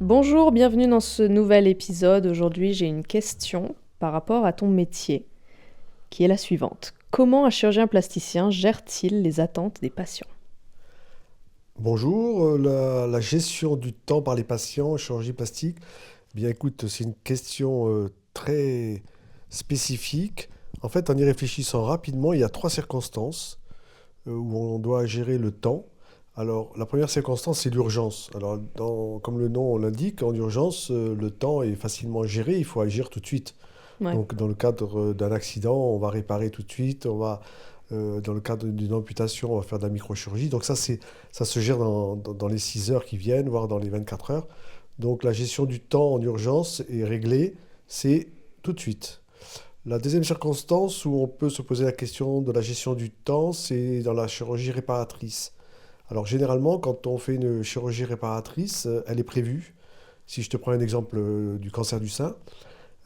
Bonjour, bienvenue dans ce nouvel épisode. Aujourd'hui, j'ai une question par rapport à ton métier, qui est la suivante. Comment un chirurgien plasticien gère-t-il les attentes des patients? Bonjour, la gestion du temps par les patients en chirurgie plastique, bien écoute, c'est une question très spécifique. En fait, en y réfléchissant rapidement, il y a trois circonstances où on doit gérer le temps. Alors, la première circonstance, c'est l'urgence. Alors, comme le nom l'indique, en urgence, le temps est facilement géré, il faut agir tout de suite. Ouais. Donc, dans le cadre d'un accident, on va réparer tout de suite, dans le cadre d'une amputation, on va faire de la microchirurgie. Donc ça se gère dans les 6 heures qui viennent, voire dans les 24 heures. Donc la gestion du temps en urgence est réglée, c'est tout de suite. La deuxième circonstance où on peut se poser la question de la gestion du temps, c'est dans la chirurgie réparatrice. Alors généralement, quand on fait une chirurgie réparatrice, elle est prévue. Si je te prends un exemple du cancer du sein,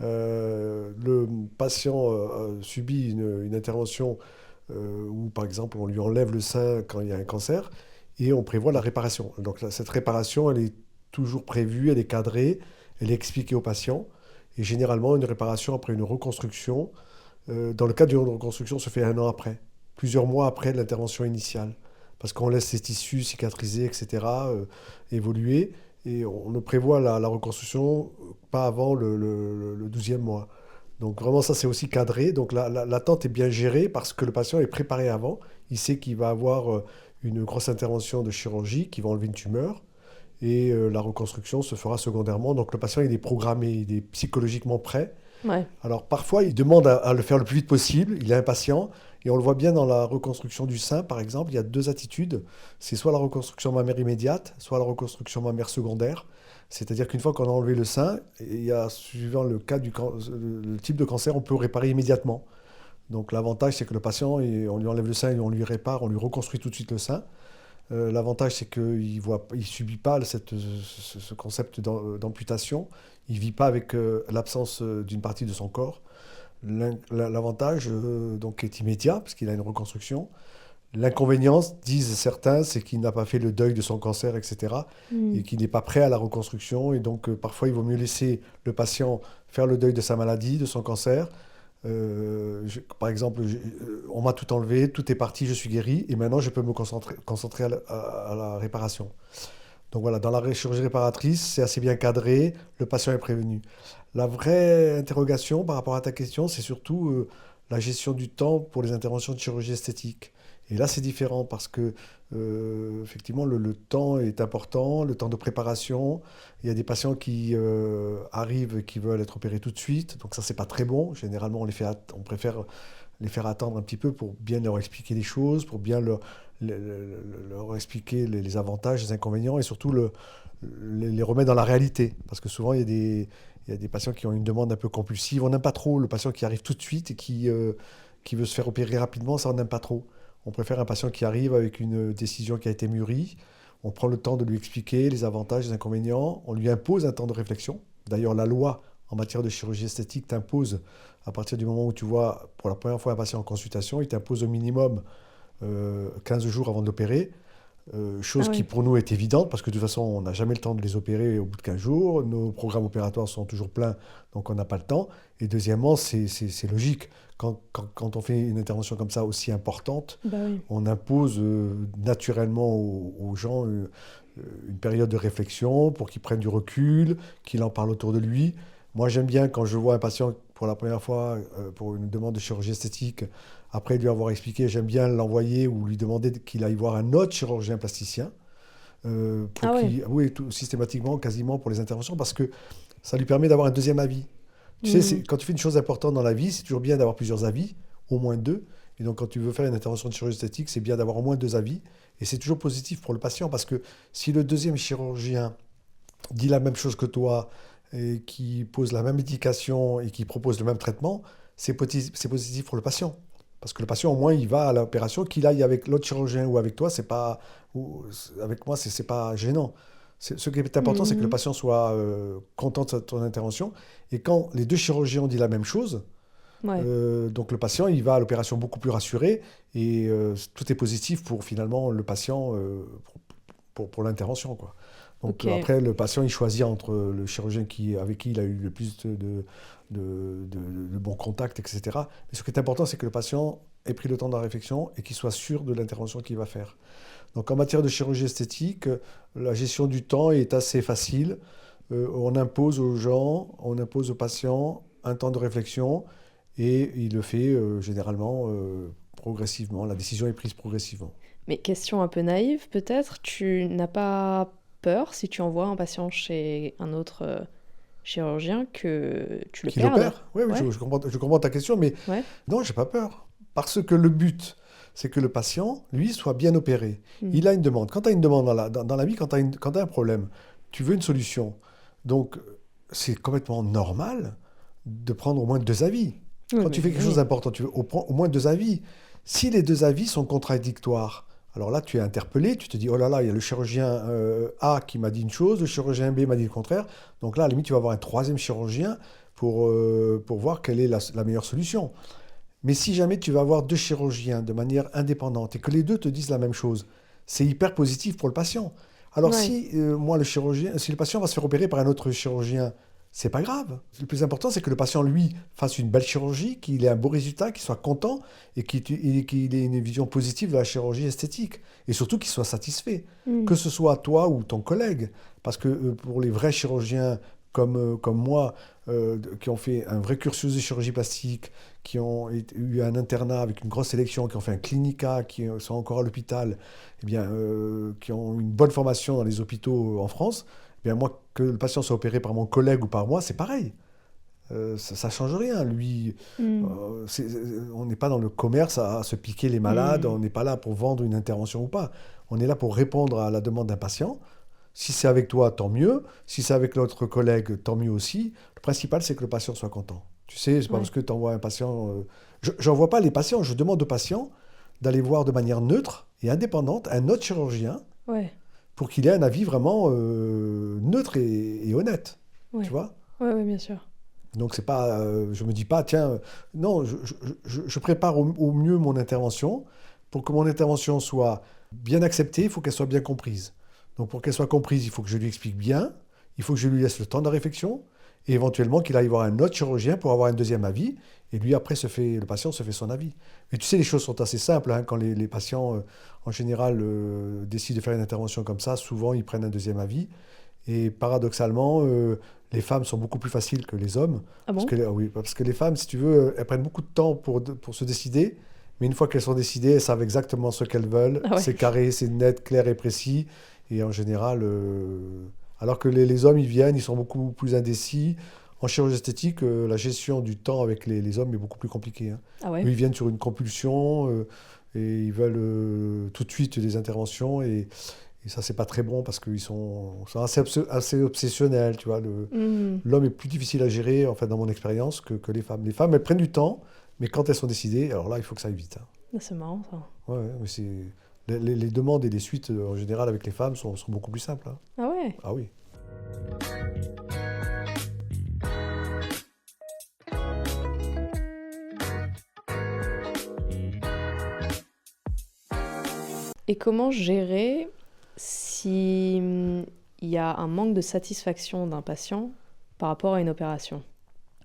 le patient subit une intervention où, par exemple, on lui enlève le sein quand il y a un cancer et on prévoit la réparation. Donc cette réparation, elle est toujours prévue, elle est cadrée, elle est expliquée au patient. Et généralement, une réparation après une reconstruction, dans le cas d'une reconstruction, se fait un an après, plusieurs mois après l'intervention initiale. Parce qu'on laisse ces tissus cicatriser, etc., évoluer. Et on ne prévoit la reconstruction pas avant le 12e mois. Donc vraiment, ça, c'est aussi cadré. Donc l'attente est bien gérée parce que le patient est préparé avant. Il sait qu'il va avoir une grosse intervention de chirurgie qui va enlever une tumeur. Et la reconstruction se fera secondairement. Donc le patient, il est programmé, il est psychologiquement prêt. Ouais. Alors parfois, il demande à le faire le plus vite possible. Il est impatient. Et on le voit bien dans la reconstruction du sein, par exemple. Il y a deux attitudes. C'est soit la reconstruction mammaire immédiate, soit la reconstruction mammaire secondaire. C'est-à-dire qu'une fois qu'on a enlevé le sein, il y a, suivant le cas le type de cancer, on peut réparer immédiatement. Donc l'avantage, c'est que le patient, on lui enlève le sein et on lui répare, on lui reconstruit tout de suite le sein. L'avantage, c'est qu'il ne subit pas ce concept d'amputation. Il ne vit pas avec l'absence d'une partie de son corps. L'avantage donc est immédiat, parce qu'il a une reconstruction. L'inconvénient, disent certains, c'est qu'il n'a pas fait le deuil de son cancer, etc. Hmm. Et qu'il n'est pas prêt à la reconstruction. Et donc, parfois, il vaut mieux laisser le patient faire le deuil de sa maladie, de son cancer. Par exemple, on m'a tout enlevé, tout est parti, je suis guéri, et maintenant, je peux me concentrer à la réparation. Donc voilà, dans la chirurgie réparatrice, c'est assez bien cadré, le patient est prévenu. La vraie interrogation par rapport à ta question, c'est surtout la gestion du temps pour les interventions de chirurgie esthétique. Et là, c'est différent parce que, effectivement, le temps est important, le temps de préparation. Il y a des patients qui arrivent et qui veulent être opérés tout de suite. Donc ça, c'est pas très bon. Généralement, on préfère les faire attendre un petit peu pour bien leur expliquer les choses, pour bien leur expliquer les avantages, les inconvénients et surtout les remettre dans la réalité. Parce que souvent, il y a des patients qui ont une demande un peu compulsive. On n'aime pas trop le patient qui arrive tout de suite et qui veut se faire opérer rapidement, ça on n'aime pas trop. On préfère un patient qui arrive avec une décision qui a été mûrie. On prend le temps de lui expliquer les avantages, les inconvénients. On lui impose un temps de réflexion. D'ailleurs, la loi en matière de chirurgie esthétique t'impose, à partir du moment où tu vois pour la première fois un patient en consultation, il t'impose au minimum 15 jours avant de l'opérer. Ah Chose qui oui. pour nous est évidente parce que de toute façon on n'a jamais le temps de les opérer au bout de 15 jours, nos programmes opératoires sont toujours pleins donc on n'a pas le temps. Et deuxièmement, c'est logique, quand on fait une intervention comme ça aussi importante, Bah oui. on impose naturellement aux gens une période de réflexion pour qu'il prenne du recul, qu'il en parle autour de lui. Moi, j'aime bien quand je vois un patient pour la première fois pour une demande de chirurgie esthétique, après lui avoir expliqué, j'aime bien l'envoyer ou lui demander qu'il aille voir un autre chirurgien plasticien pour Ah ouais. qu'il, oui, systématiquement, quasiment pour les interventions, parce que ça lui permet d'avoir un deuxième avis. Tu sais, Hmm. quand tu fais une chose importante dans la vie, c'est toujours bien d'avoir plusieurs avis, au moins deux. Et donc, quand tu veux faire une intervention de chirurgie esthétique, c'est bien d'avoir au moins deux avis. Et c'est toujours positif pour le patient parce que si le deuxième chirurgien dit la même chose que toi, et qui pose la même médication et qui propose le même traitement, c'est positif pour le patient. Parce que le patient, au moins, il va à l'opération, qu'il aille avec l'autre chirurgien ou avec toi, c'est pas, ou avec moi, c'est pas gênant. Ce qui est important, c'est que le Mhm. patient soit content de ton intervention. Et quand les deux chirurgiens ont dit la même chose, Ouais. donc le patient, il va à l'opération beaucoup plus rassuré et tout est positif pour finalement le patient pour l'intervention, quoi. Donc Ok. après, le patient, il choisit entre le chirurgien avec qui il a eu le plus de bons contacts, etc. Mais ce qui est important, c'est que le patient ait pris le temps de la réflexion et qu'il soit sûr de l'intervention qu'il va faire. Donc en matière de chirurgie esthétique, la gestion du temps est assez facile. On impose aux gens, on impose aux patients un temps de réflexion et il le fait généralement progressivement. La décision est prise progressivement. Mais question un peu naïve, peut-être, tu n'as pas peur si tu envoies un patient chez un autre chirurgien que tu le Qui perdes? l'opère? Oui, oui, Ouais, je comprends ta question, mais ouais. non, j'ai pas peur. Parce que le but, c'est que le patient, lui, soit bien opéré. Hmm. Il a une demande. Quand tu as une demande dans la vie, quand tu as un problème, tu veux une solution. Donc, c'est complètement normal de prendre au moins deux avis. Oui, Quand mais tu fais quelque chose oui. d'important, tu veux au moins deux avis. Si les deux avis sont contradictoires, alors là, tu es interpellé, tu te dis, oh là là, il y a le chirurgien A qui m'a dit une chose, le chirurgien B m'a dit le contraire. Donc là, à la limite, tu vas avoir un troisième chirurgien pour voir quelle est la meilleure solution. Mais si jamais tu vas avoir deux chirurgiens de manière indépendante et que les deux te disent la même chose, c'est hyper positif pour le patient. Alors Ouais. si si le patient va se faire opérer par un autre chirurgien, c'est pas grave. Le plus important, c'est que le patient, lui, fasse une belle chirurgie, qu'il ait un beau résultat, qu'il soit content et qu'il ait une vision positive de la chirurgie esthétique. Et surtout qu'il soit satisfait. Hmm. Que ce soit toi ou ton collègue. Parce que pour les vrais chirurgiens comme moi, qui ont fait un vrai cursus de chirurgie plastique, qui ont eu un internat avec une grosse sélection, qui ont fait un clinica, qui sont encore à l'hôpital, eh bien, qui ont une bonne formation dans les hôpitaux en France, eh bien, moi, que le patient soit opéré par mon collègue ou par moi, c'est pareil. Ça ne change rien. Lui, Hmm. on n'est pas dans le commerce à se piquer les malades, Hmm. on n'est pas là pour vendre une intervention ou pas. On est là pour répondre à la demande d'un patient. Si c'est avec toi, tant mieux. Si c'est avec notre collègue, tant mieux aussi. Le principal, c'est que le patient soit content. Tu sais, c'est pas parce Ouais. que tu envoies un patient. Je n'envoie pas les patients, je demande aux patients d'aller voir de manière neutre et indépendante un autre chirurgien Ouais. pour qu'il ait un avis vraiment neutre et honnête. Tu Ouais. vois? Ouais, ouais, bien sûr. Donc, c'est pas, je me dis pas, tiens, non, je prépare au mieux mon intervention. Pour que mon intervention soit bien acceptée, il faut qu'elle soit bien comprise. Donc, pour qu'elle soit comprise, il faut que je lui explique bien, il faut que je lui laisse le temps de la réflexion, et éventuellement qu'il aille voir un autre chirurgien pour avoir un deuxième avis, et lui, après, le patient se fait son avis. Mais tu sais, les choses sont assez simples, hein, quand les patients, en général, décident de faire une intervention comme ça, souvent, ils prennent un deuxième avis. Et paradoxalement, les femmes sont beaucoup plus faciles que les hommes. Ah bon? Oui, parce que les femmes, si tu veux, elles prennent beaucoup de temps pour se décider. Mais une fois qu'elles sont décidées, elles savent exactement ce qu'elles veulent. Ah ouais. C'est carré, c'est net, clair et précis. Et en général, alors que les hommes, ils viennent, ils sont beaucoup plus indécis. En chirurgie esthétique, la gestion du temps avec les hommes est beaucoup plus compliquée, hein. Ah Eux, ouais. ils viennent sur une compulsion et ils veulent tout de suite des interventions. Et ça, c'est pas très bon parce qu'ils sont assez obsessionnels, tu vois. Hmm. L'homme est plus difficile à gérer, en fait, dans mon expérience, que les femmes. Les femmes, elles prennent du temps, mais quand elles sont décidées, alors là, il faut que ça aille vite, hein. Ah, c'est marrant ça. Ouais, ouais, mais les demandes et les suites, en général, avec les femmes, sont beaucoup plus simples, hein. Ah ouais. Ah oui. Et comment gérer si il y a un manque de satisfaction d'un patient par rapport à une opération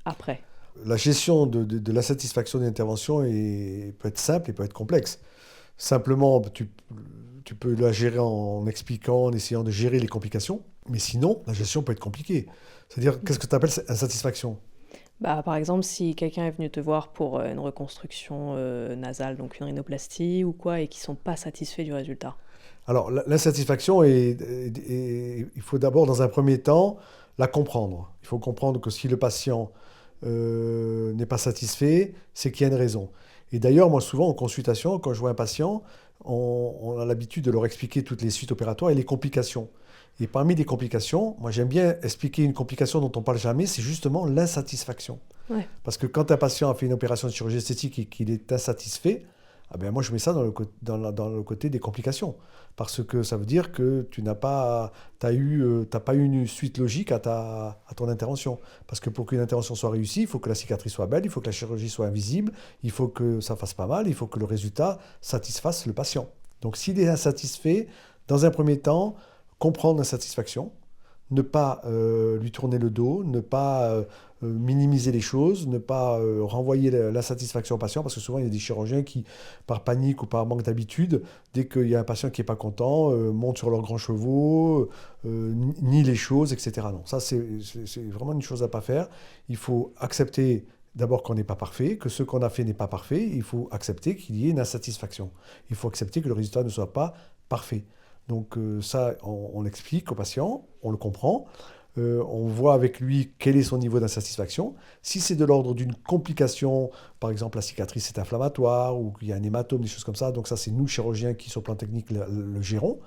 après? La gestion de l'insatisfaction d'une intervention peut être simple et peut être complexe. Simplement, tu peux la gérer en expliquant, en essayant de gérer les complications, mais sinon, la gestion peut être compliquée. C'est-à-dire, qu'est-ce que tu appelles insatisfaction? Bah, par exemple, si quelqu'un est venu te voir pour une reconstruction nasale, donc une rhinoplastie ou quoi, et qu'ils sont pas satisfaits du résultat. Alors, l'insatisfaction, il faut d'abord, dans un premier temps, la comprendre. Il faut comprendre que si le patient n'est pas satisfait, c'est qu'il y a une raison. Et d'ailleurs, moi, souvent, en consultation, quand je vois un patient, on a l'habitude de leur expliquer toutes les suites opératoires et les complications. Et parmi les complications, moi, j'aime bien expliquer une complication dont on ne parle jamais, c'est justement l'insatisfaction. Ouais. Parce que quand un patient a fait une opération de chirurgie esthétique et qu'il est insatisfait, ah ben moi je mets ça dans le côté des complications. Parce que ça veut dire que tu n'as pas, t'as pas eu une suite logique à ton intervention. Parce que pour qu'une intervention soit réussie, il faut que la cicatrice soit belle, il faut que la chirurgie soit invisible, il faut que ça fasse pas mal, il faut que le résultat satisfasse le patient. Donc s'il est insatisfait, dans un premier temps, comprendre l'insatisfaction, ne pas lui tourner le dos, ne pas minimiser les choses, ne pas renvoyer l'insatisfaction au patient, parce que souvent il y a des chirurgiens qui, par panique ou par manque d'habitude, dès qu'il y a un patient qui n'est pas content, montent sur leurs grands chevaux, nient les choses, etc. Non, ça c'est vraiment une chose à ne pas faire. Il faut accepter d'abord qu'on n'est pas parfait, que ce qu'on a fait n'est pas parfait, il faut accepter qu'il y ait une insatisfaction. Il faut accepter que le résultat ne soit pas parfait. Donc ça, on l'explique au patient, on le comprend, on voit avec lui quel est son niveau d'insatisfaction. Si c'est de l'ordre d'une complication, par exemple la cicatrice est inflammatoire ou qu'il y a un hématome, des choses comme ça, donc ça c'est nous chirurgiens qui sur le plan technique le gérons.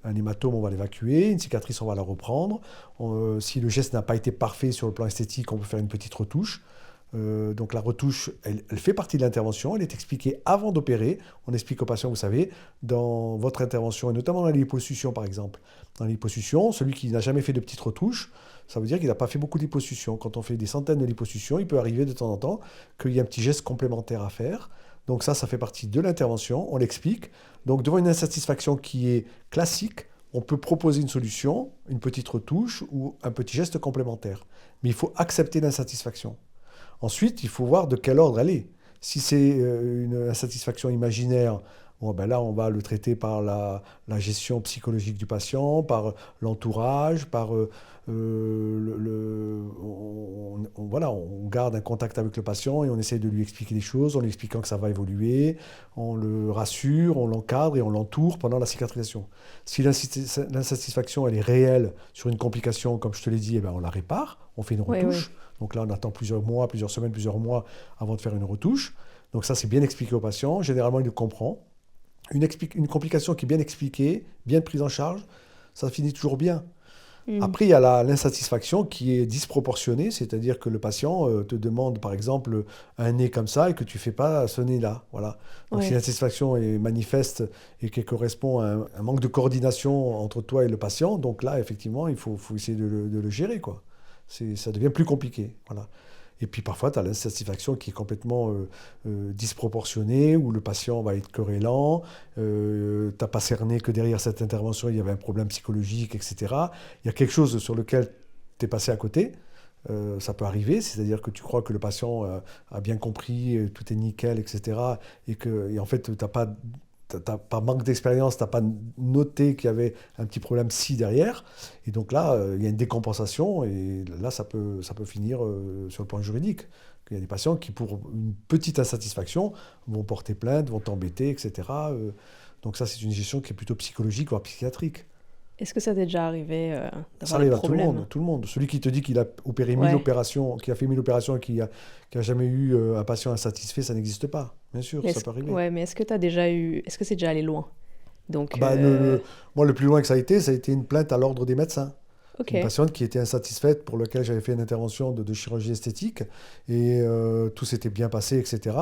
Un hématome, on va l'évacuer, une cicatrice, on va la reprendre. Si le geste n'a pas été parfait sur le plan esthétique, on peut faire une petite retouche. Donc la retouche, elle fait partie de l'intervention, elle est expliquée avant d'opérer. On explique au patient, vous savez, dans votre intervention, et notamment dans la liposuction par exemple. Dans la liposuction, celui qui n'a jamais fait de petite retouche, ça veut dire qu'il n'a pas fait beaucoup de liposuction. Quand on fait des centaines de liposuctions, il peut arriver de temps en temps qu'il y ait un petit geste complémentaire à faire. Donc ça fait partie de l'intervention, on l'explique. Donc devant une insatisfaction qui est classique, on peut proposer une solution, une petite retouche ou un petit geste complémentaire. Mais il faut accepter l'insatisfaction. Ensuite, il faut voir de quel ordre elle est. Si c'est une insatisfaction imaginaire, bon, ben là, on va le traiter par la gestion psychologique du patient, par l'entourage, par voilà, on garde un contact avec le patient et on essaye de lui expliquer les choses en lui expliquant que ça va évoluer, on le rassure, on l'encadre et on l'entoure pendant la cicatrisation. Si l'insatisfaction elle est réelle sur une complication, comme je te l'ai dit, eh ben, on la répare, on fait une Oui, oui. retouche. Donc là, on attend plusieurs mois, plusieurs semaines, plusieurs mois avant de faire une retouche. Donc ça, c'est bien expliqué au patient. Généralement, il le comprend. Une complication qui est bien expliquée, bien prise en charge, ça finit toujours bien. Mm. Après, il y a l'insatisfaction qui est disproportionnée, c'est-à-dire que le patient te demande, par exemple, un nez comme ça et que tu ne fais pas ce nez-là. Voilà. Donc si Ouais. l'insatisfaction est manifeste et qu'elle correspond à un manque de coordination entre toi et le patient, donc là, effectivement, il faut essayer de le gérer, quoi. Ça devient plus compliqué. Voilà. Et puis parfois, tu as l'insatisfaction qui est complètement disproportionnée, où le patient va être querellant, tu n'as pas cerné que derrière cette intervention, il y avait un problème psychologique, etc. Il y a quelque chose sur lequel tu es passé à côté. Ça peut arriver, c'est-à-dire que tu crois que le patient a bien compris, tout est nickel, etc. Et en fait, tu n'as pas par manque d'expérience, tu n'as pas noté qu'il y avait un petit problème psy derrière. Et donc là, il y a une décompensation et là, ça peut finir sur le plan juridique. Il y a des patients qui, pour une petite insatisfaction, vont porter plainte, vont t'embêter, etc. Donc ça, c'est une gestion qui est plutôt psychologique, voire psychiatrique. Est-ce que ça t'est déjà arrivé Ça d'avoir des arrive à tout le problèmes? monde, tout le monde. Celui qui te dit qu'il a opéré 1000 Ouais. opérations, qui a fait 1000 opérations et qui a jamais eu un patient insatisfait, ça n'existe pas. Bien sûr, Mais ça peut arriver. ouais, mais est-ce que t'as déjà eu... Est-ce que c'est déjà allé loin? Ah Donc, bah, moi, le plus loin que ça a été une plainte à l'ordre des médecins. ok. Une patiente qui était insatisfaite pour laquelle j'avais fait une intervention de chirurgie esthétique et tout s'était bien passé, etc.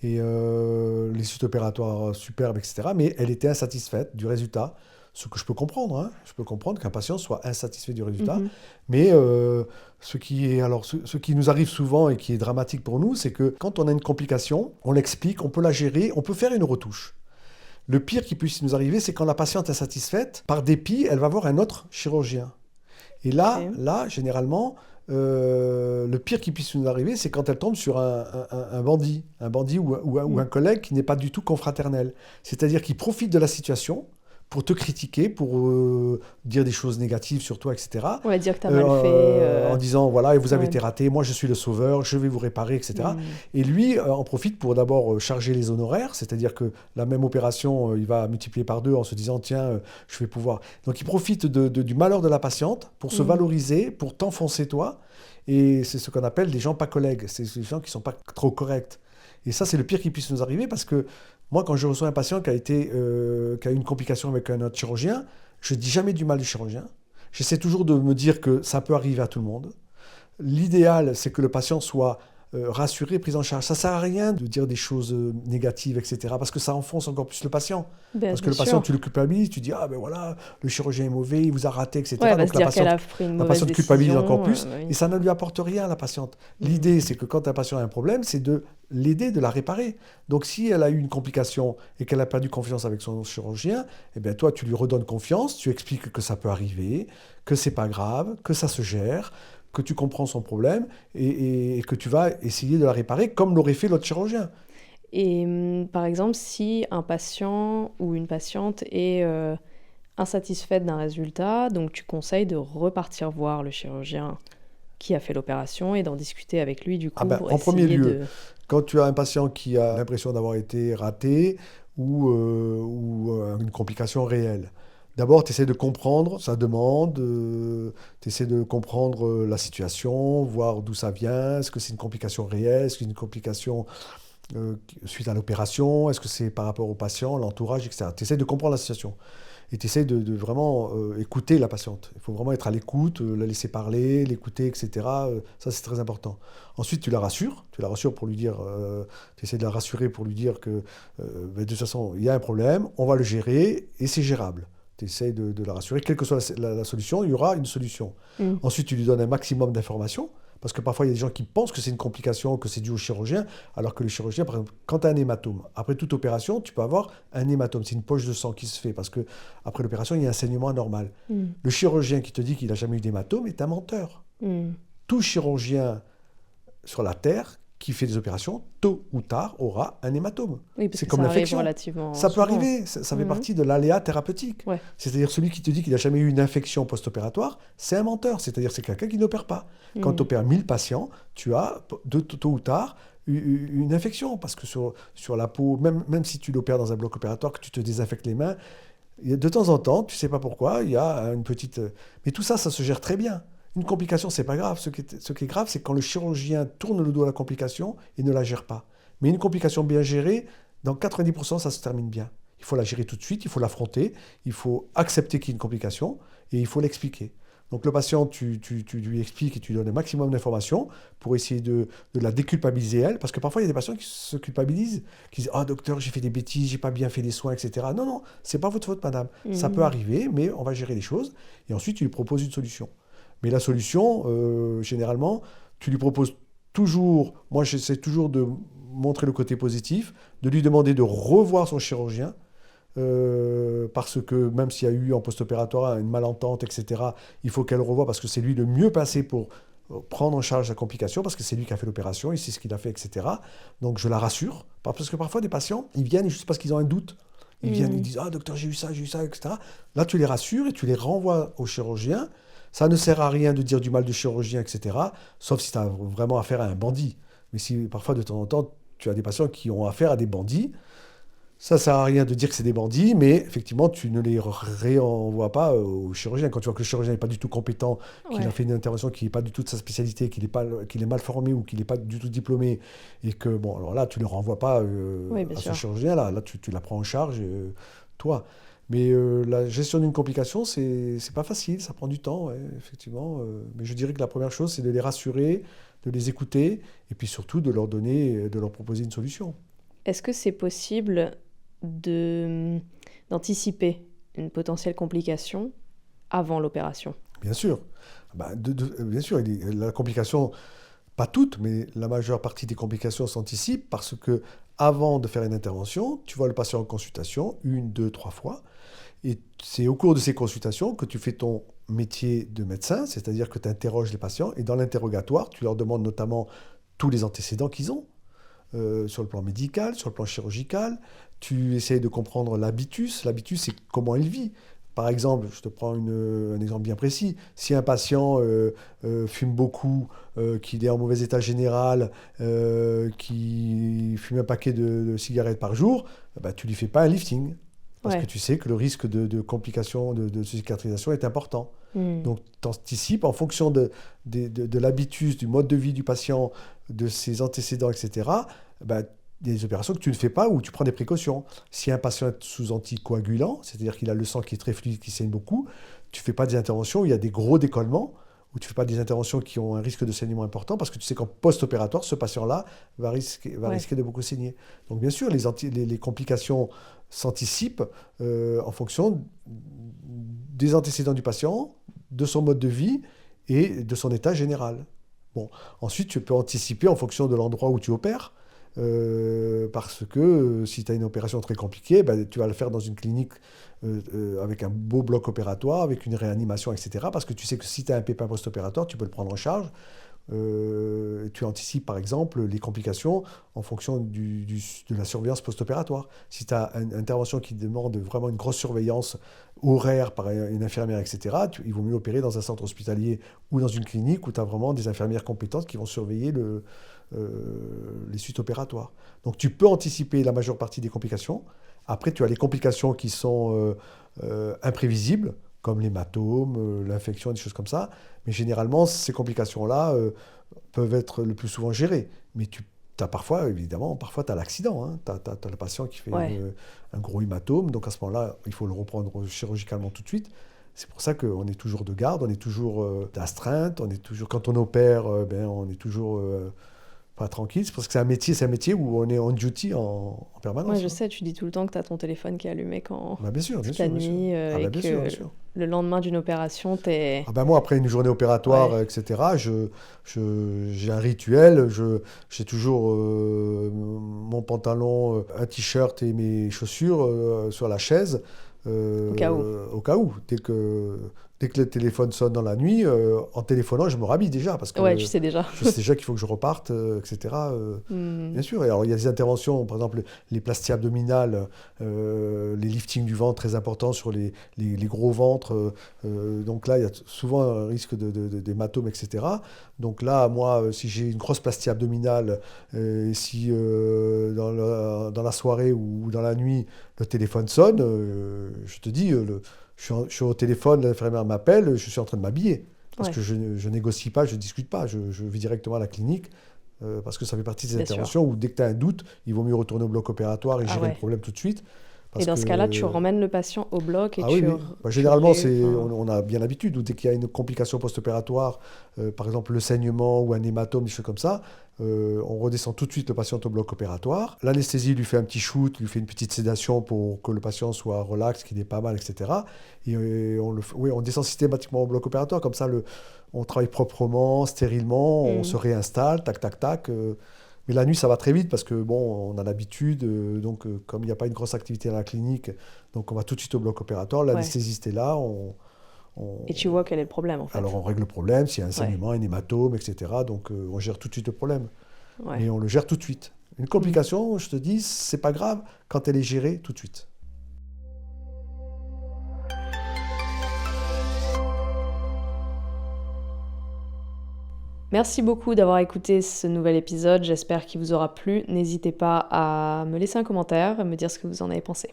Et les suites opératoires superbes, etc. Mais elle était insatisfaite du résultat, ce que je peux comprendre. Hein. Je peux comprendre qu'un patient soit insatisfait du résultat. Mhm. Mais ce qui nous arrive souvent et qui est dramatique pour nous, c'est que quand on a une complication, on l'explique, on peut la gérer, on peut faire une retouche. Le pire qui puisse nous arriver, c'est quand la patiente est insatisfaite, par dépit, elle va voir un autre chirurgien. Et là, Ok. généralement, le pire qui puisse nous arriver, c'est quand elle tombe sur un bandit ou Mm. un collègue qui n'est pas du tout confraternel. C'est-à-dire qui profite de la situation pour te critiquer, pour dire des choses négatives sur toi, etc. On va dire que t'as mal fait. En disant, voilà, vous avez Ouais. été raté, moi je suis le sauveur, je vais vous réparer, etc. Mm. Et lui en profite pour d'abord charger les honoraires, c'est-à-dire que la même opération, il va multiplier par deux en se disant, tiens, je vais pouvoir... Donc il profite du malheur de la patiente pour se Mm. valoriser, pour t'enfoncer toi, et c'est ce qu'on appelle des gens pas collègues, c'est des gens qui sont pas trop corrects. Et ça, c'est le pire qui puisse nous arriver parce que moi, quand je reçois un patient qui a eu une complication avec un autre chirurgien, je dis jamais du mal du chirurgien. J'essaie toujours de me dire que ça peut arriver à tout le monde. L'idéal, c'est que le patient soit rassuré, pris en charge. Ça ne sert à rien de dire des choses négatives, etc. Parce que ça enfonce encore plus le patient. Parce que le patient, tu le culpabilises, tu dis, ah ben voilà, le chirurgien est mauvais, il vous a raté, etc. Ouais, elle va Donc se dire qu'elle a pris une la mauvaise patiente culpabilise encore plus, décision, et ça ne lui apporte rien à la patiente. L'idée, c'est que quand un patient a un problème, c'est de l'aider, de la réparer. Donc si elle a eu une complication et qu'elle a perdu confiance avec son chirurgien, eh bien toi, tu lui redonnes confiance, tu expliques que ça peut arriver, que c'est pas grave, que ça se gère, que tu comprends son problème et que tu vas essayer de la réparer comme l'aurait fait l'autre chirurgien. Et par exemple, si un patient ou une patiente est insatisfaite d'un résultat, donc tu conseilles de repartir voir le chirurgien qui a fait l'opération et d'en discuter avec lui du coup pour en premier essayer lieu, quand tu as un patient qui a l'impression d'avoir été raté ou une complication réelle, d'abord, tu essaies de comprendre sa demande, tu essaies de comprendre la situation, voir d'où ça vient, est-ce que c'est une complication réelle, est-ce que c'est une complication suite à l'opération, est-ce que c'est par rapport au patient, l'entourage, etc. Tu essaies de comprendre la situation et tu essaies de vraiment écouter la patiente. Il faut vraiment être à l'écoute, la laisser parler, l'écouter, etc. Ça, c'est très important. Ensuite, tu la rassures pour lui dire, tu essaies de la rassurer pour lui dire que de toute façon, il y a un problème, on va le gérer et c'est gérable. Tu essaies de la rassurer, quelle que soit la solution, il y aura une solution. Ensuite, tu lui donnes un maximum d'informations, parce que parfois, il y a des gens qui pensent que c'est une complication, que c'est dû au chirurgien, alors que le chirurgien, par exemple, quand tu as un hématome, après toute opération, tu peux avoir un hématome. C'est une poche de sang qui se fait, parce que après l'opération, il y a un saignement anormal. Le chirurgien qui te dit qu'il n'a jamais eu d'hématome est un menteur. Tout chirurgien sur la Terre qui fait des opérations, tôt ou tard, aura un hématome. Oui, parce c'est que comme ça l'infection. arrive relativement Ça peut souvent. arriver, ça fait partie de l'aléa thérapeutique. Ouais. C'est-à-dire celui qui te dit qu'il n'a jamais eu une infection post-opératoire, c'est un menteur. C'est-à-dire c'est quelqu'un qui n'opère pas. Quand tu opères 1000 patients, tu as tôt ou tard une infection. Parce que sur la peau, même si tu l'opères dans un bloc opératoire, que tu te désinfectes les mains, de temps en temps, tu ne sais pas pourquoi, il y a une petite... Mais tout ça, ça se gère très bien. Une complication, c'est pas grave. Ce qui est grave, c'est quand le chirurgien tourne le dos à la complication et ne la gère pas. Mais une complication bien gérée, dans 90%, ça se termine bien. Il faut la gérer tout de suite, il faut l'affronter, il faut accepter qu'il y ait une complication et il faut l'expliquer. Donc le patient, tu lui expliques et tu lui donnes un maximum d'informations pour essayer de la déculpabiliser elle, parce que parfois il y a des patients qui se culpabilisent, qui disent « Ah docteur, j'ai fait des bêtises, j'ai pas bien fait les soins, etc. » Non, non, c'est pas votre faute madame. Ça peut arriver, mais on va gérer les choses et ensuite tu lui proposes une solution. Mais la solution, généralement, tu lui proposes toujours, moi j'essaie toujours de montrer le côté positif, de lui demander de revoir son chirurgien, parce que même s'il y a eu en post-opératoire une malentente, etc., il faut qu'elle le revoie parce que c'est lui le mieux placé pour prendre en charge la complication, parce que c'est lui qui a fait l'opération, il sait ce qu'il a fait, etc. Donc je la rassure, parce que parfois des patients, ils viennent juste parce qu'ils ont un doute. Ils viennent, ils disent « Ah docteur, j'ai eu ça, etc. » Là, tu les rassures et tu les renvoies au chirurgien. Ça ne sert à rien de dire du mal du chirurgien, etc., sauf si tu as vraiment affaire à un bandit. Mais si parfois, de temps en temps, tu as des patients qui ont affaire à des bandits, ça ne sert à rien de dire que c'est des bandits, mais effectivement, tu ne les réenvoies pas au chirurgien. Quand tu vois que le chirurgien n'est pas du tout compétent, qu'il a fait une intervention qui n'est pas du tout de sa spécialité, qu'il est mal formé ou qu'il n'est pas du tout diplômé, et que, bon, alors là, tu ne le renvoies pas à ce chirurgien-là. Là, tu la prends en charge, toi. Mais la gestion d'une complication, c'est pas facile, ça prend du temps, ouais, effectivement. Mais je dirais que la première chose, c'est de les rassurer, de les écouter, et puis surtout de leur donner, de leur proposer une solution. Est-ce que c'est possible d'anticiper une potentielle complication avant l'opération? Bien sûr. Bien sûr, la complication, pas toutes, mais la majeure partie des complications s'anticipent parce que avant de faire une intervention, tu vois le patient en consultation 1, 2, 3 fois. Et c'est au cours de ces consultations que tu fais ton métier de médecin, c'est-à-dire que tu interroges les patients. Et dans l'interrogatoire, tu leur demandes notamment tous les antécédents qu'ils ont, sur le plan médical, sur le plan chirurgical. Tu essayes de comprendre l'habitus. L'habitus, c'est comment il vit. Par exemple, je te prends un exemple bien précis. Si un patient fume beaucoup, qu'il est en mauvais état général, qui fume un paquet de cigarettes par jour, tu ne lui fais pas un lifting. Parce que tu sais que le risque de complications, de cicatrisation est important. Donc, tu anticipes en fonction de l'habitus, du mode de vie du patient, de ses antécédents, etc., des opérations que tu ne fais pas ou tu prends des précautions. Si un patient est sous anticoagulant, c'est-à-dire qu'il a le sang qui est très fluide, qui saigne beaucoup, tu ne fais pas des interventions où il y a des gros décollements, où tu ne fais pas des interventions qui ont un risque de saignement important, parce que tu sais qu'en post-opératoire, ce patient-là va Ouais. risquer de beaucoup saigner. Donc bien sûr, les complications s'anticipent en fonction des antécédents du patient, de son mode de vie et de son état général. Bon, ensuite, tu peux anticiper en fonction de l'endroit où tu opères, parce que si tu as une opération très compliquée, ben, tu vas le faire dans une clinique avec un beau bloc opératoire, avec une réanimation, etc. Parce que tu sais que si tu as un pépin post-opératoire, tu peux le prendre en charge. Tu anticipes par exemple les complications en fonction de la surveillance post-opératoire. Si tu as une intervention qui demande vraiment une grosse surveillance horaire par une infirmière, etc., il vaut mieux opérer dans un centre hospitalier ou dans une clinique où tu as vraiment des infirmières compétentes qui vont surveiller les suites opératoires. Donc tu peux anticiper la majeure partie des complications. Après, tu as les complications qui sont imprévisibles, comme l'hématome, l'infection, des choses comme ça. Mais généralement, ces complications-là peuvent être le plus souvent gérées. Mais tu as parfois, évidemment, parfois tu as l'accident. Hein. Tu as le patient qui fait Ouais. un gros hématome. Donc à ce moment-là, il faut le reprendre chirurgicalement tout de suite. C'est pour ça qu'on est toujours de garde, on est toujours d'astreinte, on est toujours, quand on opère, ben, on est toujours pas tranquille. C'est parce que c'est un métier où on est on duty en Ouais, permanence. je Hein. sais, tu dis tout le temps que tu as ton téléphone qui est allumé quand Bah, bien sûr, bien toute la sûr, bien sûr. nuit Ah et bah, bien sûr, bien que sûr. le lendemain d'une opération, t'es... Ah ben moi, après une journée opératoire, Ouais, etc., j'ai un rituel. J'ai toujours mon pantalon, un t-shirt et mes chaussures sur la chaise au cas où. au cas où. Dès que le téléphone sonne dans la nuit, en téléphonant, je me rhabille déjà parce Ouais, tu que sais déjà. je sais déjà qu'il faut que je reparte, etc. Hmm. Bien sûr. Et alors, il y a des interventions, par exemple, les plasties abdominales, les liftings du ventre très importants sur les gros ventres. Donc là, il y a souvent un risque d'hématome, etc. Donc là, moi, si j'ai une grosse plastie abdominale, si dans la soirée ou dans la nuit, le téléphone sonne, je te dis, je suis au téléphone, l'infirmière m'appelle, je suis en train de m'habiller. Parce Ouais, que je négocie pas, je discute pas, je vais directement à la clinique. Parce que ça fait partie des bien sûr. interventions où dès que tu as un doute, il vaut mieux retourner au bloc opératoire et Ah gérer le ouais. problème tout de suite. Et Parce dans ce cas-là, tu que ramènes le patient au bloc et ah oui, tu, oui. Bah, tu généralement, enfin... on a bien l'habitude, ou dès qu'il y a une complication post-opératoire, par exemple le saignement ou un hématome, des choses comme ça, on redescend tout de suite le patient au bloc opératoire. L'anesthésie lui fait un petit shoot, lui fait une petite sédation pour que le patient soit relax, qu'il n'ait pas mal, etc. Et oui, on descend systématiquement au bloc opératoire, comme ça on travaille proprement, stérilement, on hmm. se réinstalle, tac, tac, tac. Mais la nuit, ça va très vite parce que bon, on a l'habitude, donc comme il n'y a pas une grosse activité à la clinique, donc on va tout de suite au bloc opératoire, Ouais. l'anesthésiste est là, on- Et tu vois quel est le problème, en alors fait. on règle le problème, s'il y a un Ouais. saignement, un hématome, etc. Donc on gère tout de suite le problème. Ouais. Mais on le gère tout de suite. Une Hmm. complication, je te dis, c'est pas grave quand elle est gérée tout de suite. Merci beaucoup d'avoir écouté ce nouvel épisode. J'espère qu'il vous aura plu. N'hésitez pas à me laisser un commentaire et me dire ce que vous en avez pensé.